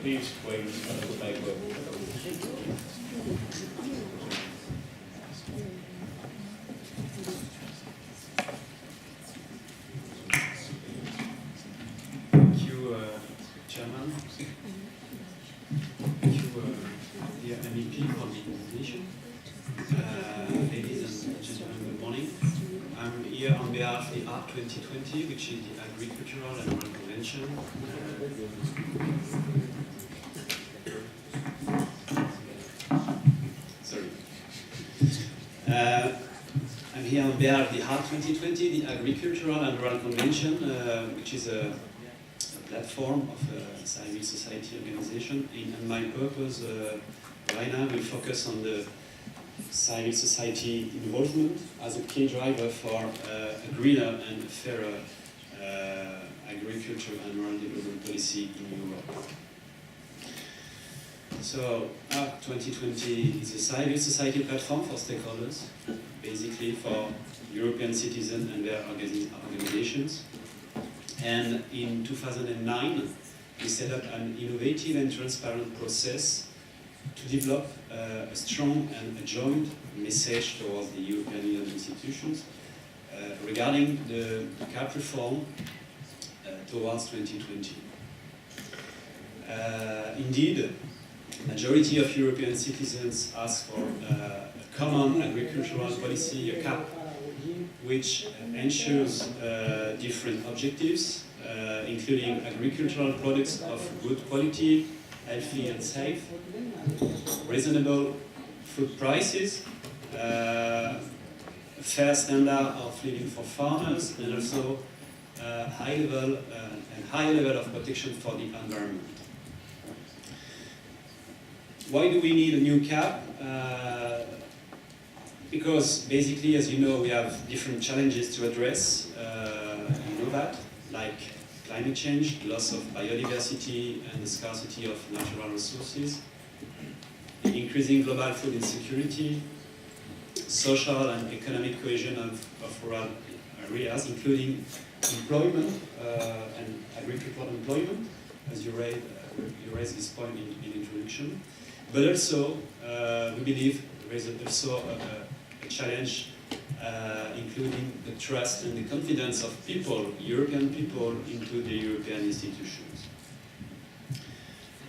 please wait until the paper. Thank you, Chairman. Thank you, dear MEP, for the invitation. Ladies and gentlemen, good morning. I'm here on behalf of the ARC 2020, which is the Agricultural and Rural Convention. I'm here on behalf of the ARC 2020, the Agricultural and Rural Convention, which is a platform of a civil society organization. And my purpose right now will focus on the civil society involvement as a key driver for a greener and fairer agriculture and rural development policy in Europe. So, ARC 2020 is a civil society platform for stakeholders, basically for European citizens and their organizations. And in 2009, we set up an innovative and transparent process to develop a strong and a joint message towards the European Union institutions regarding the CAP reform towards 2020. Indeed, the majority of European citizens ask for a common agricultural policy, a CAP, which ensures different objectives, including agricultural products of good quality, healthy and safe, reasonable food prices, a fair standard of living for farmers, and also high level of protection for the environment. Why do we need a new CAP? Because basically, as you know, we have different challenges to address. You know that, like climate change, loss of biodiversity, and the scarcity of natural resources, the increasing global food insecurity, social and economic cohesion of rural areas, including employment and agricultural employment, as you raised this point in introduction. But also, we believe there is also a challenge, including the trust and the confidence of people, European people, into the European institutions.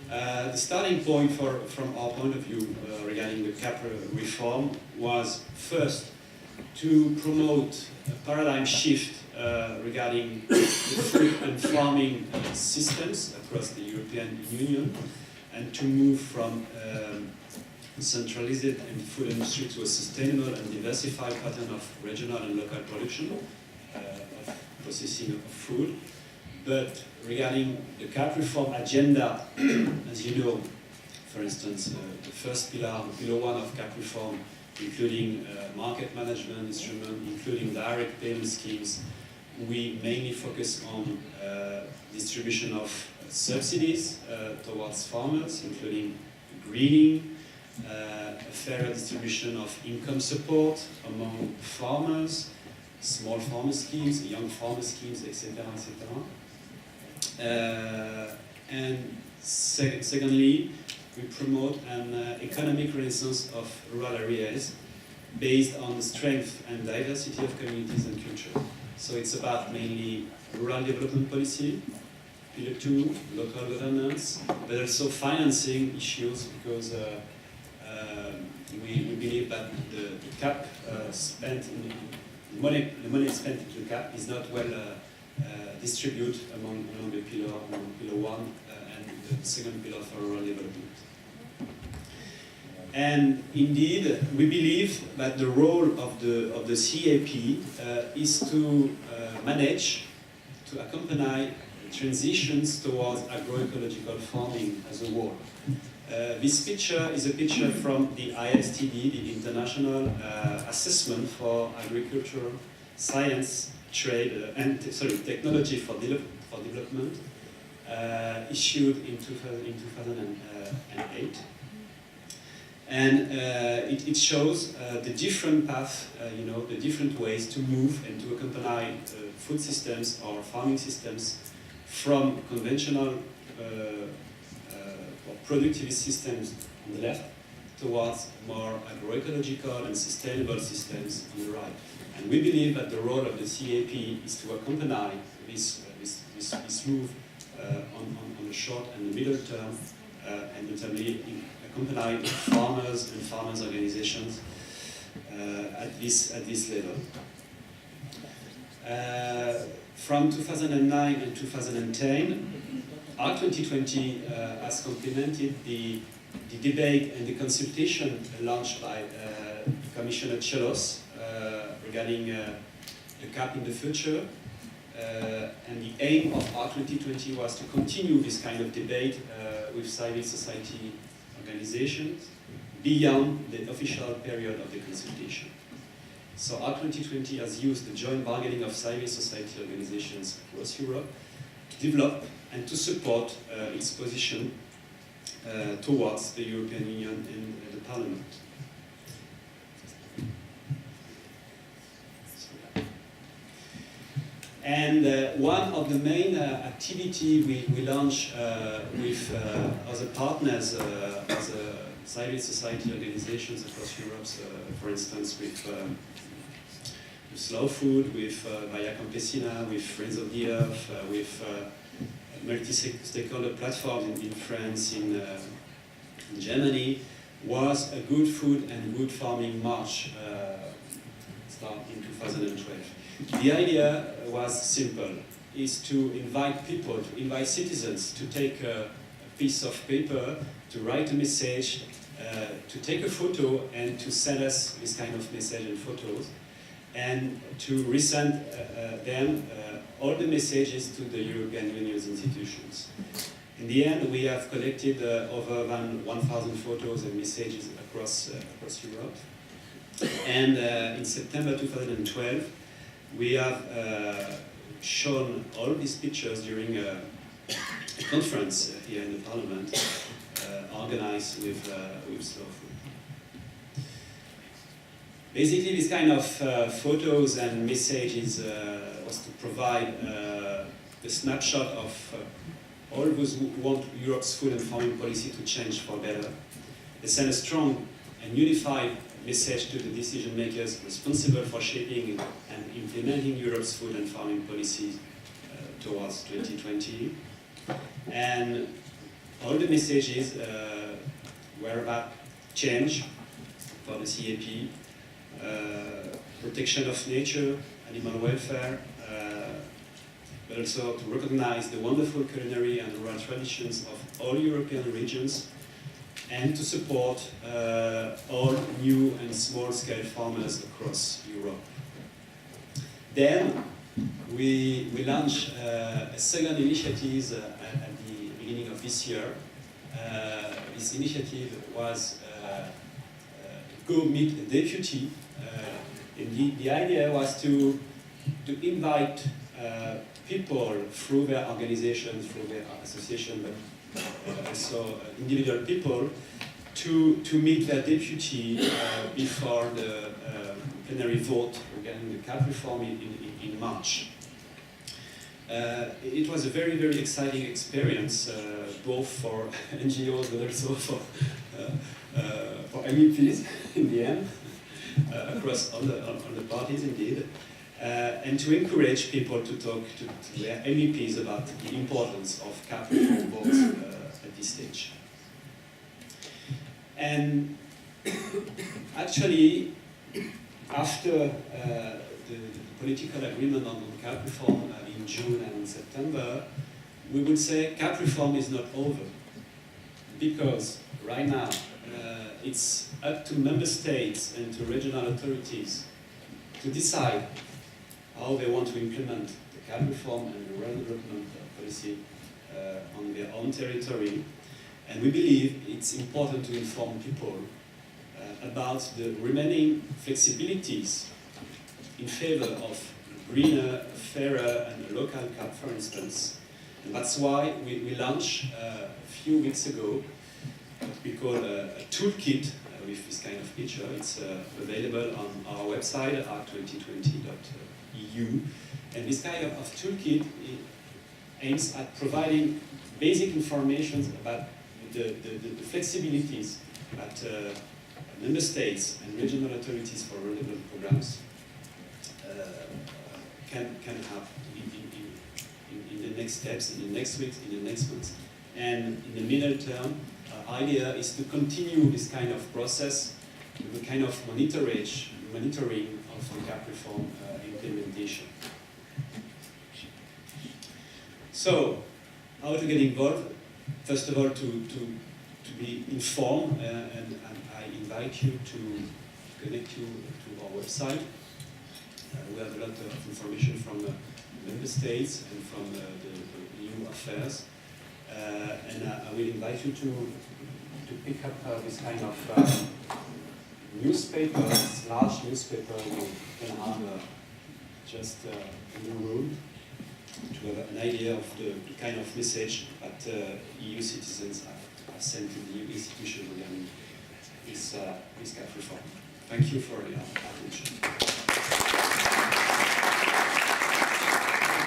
The starting point from our point of view regarding the CAP reform was first to promote a paradigm shift regarding the food and farming systems across the European Union, and to move from centralized and food industry to a sustainable and diversified pattern of regional and local production of processing of food. But regarding the CAP reform agenda, as you know, for instance, the first pillar, pillar one of CAP reform, including market management instrument, including direct payment schemes, we mainly focus on distribution of subsidies towards farmers, including greening, a fairer distribution of income support among farmers, small farmer schemes, young farmer schemes, etc., etc. And secondly, we promote an economic renaissance of rural areas based on the strength and diversity of communities and culture. So it's about mainly rural development policy, Pillar 2, local governance, but also financing issues, because we believe that the CAP spent, the money spent into the CAP is not well distributed among the pillar 1 and the second pillar for rural development. And indeed, we believe that the role of the CAP is to manage, to accompany transitions towards agroecological farming as a whole. This picture is a picture from the ISTD, the International Assessment for Agriculture, Science, Trade, and Technology for Development, issued in 2008. And it shows the different paths, the different ways to move and to accompany food systems or farming systems from conventional productivist systems on the left towards more agroecological and sustainable systems on the right. And we believe that the role of the CAP is to accompany this move on the short and the middle term, and notably accompany farmers and farmers' organizations at this level. From 2009 and 2010, ARC 2020 has complemented the debate and the consultation launched by Commissioner Chrysogelos regarding the CAP in the future. And the aim of ARC 2020 was to continue this kind of debate with civil society organizations beyond the official period of the consultation. So ARC 2020 has used the joint bargaining of civil society organizations across Europe to develop and to support its position towards the European Union and the Parliament. And one of the main activity we launch with other partners, other civil society organizations across Europe, for instance with Slow Food, with Via Campesina, with Friends of the Earth, with multi-stakeholder platforms in France, in Germany, was a Good Food and Good Farming March start in 2012. The idea was simple, is to invite people, to invite citizens to take a piece of paper, to write a message, to take a photo and to send us this kind of message and photos, and to resend them all the messages to the European Union's institutions. In the end, we have collected over 1,000 photos and messages across Europe. And in September 2012, we have shown all these pictures during a conference here in the Parliament, organized with Slow Food. Basically, this kind of photos and messages was to provide a snapshot of all those who want Europe's food and farming policy to change for better. They send a strong and unified message to the decision makers responsible for shaping and implementing Europe's food and farming policies towards 2020. And all the messages were about change for the CAP, protection of nature, animal welfare, but also to recognize the wonderful culinary and rural traditions of all European regions, and to support all new and small-scale farmers across Europe. Then we launched a second initiative at the beginning of this year. This initiative was Go Meet a Deputy. And the idea was to invite people through their organizations, through their association, but also individual people to meet their deputy before the plenary vote regarding the CAP reform in March. It was a very, very exciting experience, both for NGOs but also for MEPs in the end, across all the parties indeed. And to encourage people to talk to their MEPs about the importance of CAP reform votes at this stage. And actually, after the political agreement on CAP reform in June and in September, we would say CAP reform is not over, because right now it's up to member states and to regional authorities to decide how they want to implement the CAP reform and the rural development policy on their own territory. And we believe it's important to inform people about the remaining flexibilities in favor of greener, fairer, and a local CAP, for instance. And that's why we launched a few weeks ago what we call a toolkit with this kind of feature. It's available on our website, arc2020.eu. And this kind of toolkit aims at providing basic information about the the flexibilities that member states and regional authorities for rural development programs can have in the next steps, in the next weeks, in the next months. And in the middle term, idea is to continue this kind of process with a kind of monitoring of the CAP reform implementation. So, how to get involved? First of all, to be informed, and I invite you to connect you to our website. We have a lot of information from member states and from the EU affairs. And I will invite you to pick up this kind of newspaper, this large newspaper you can have just in your room, to have an idea of the kind of message that EU citizens have sent to the EU institution regarding this CAP reform. Thank you for your attention.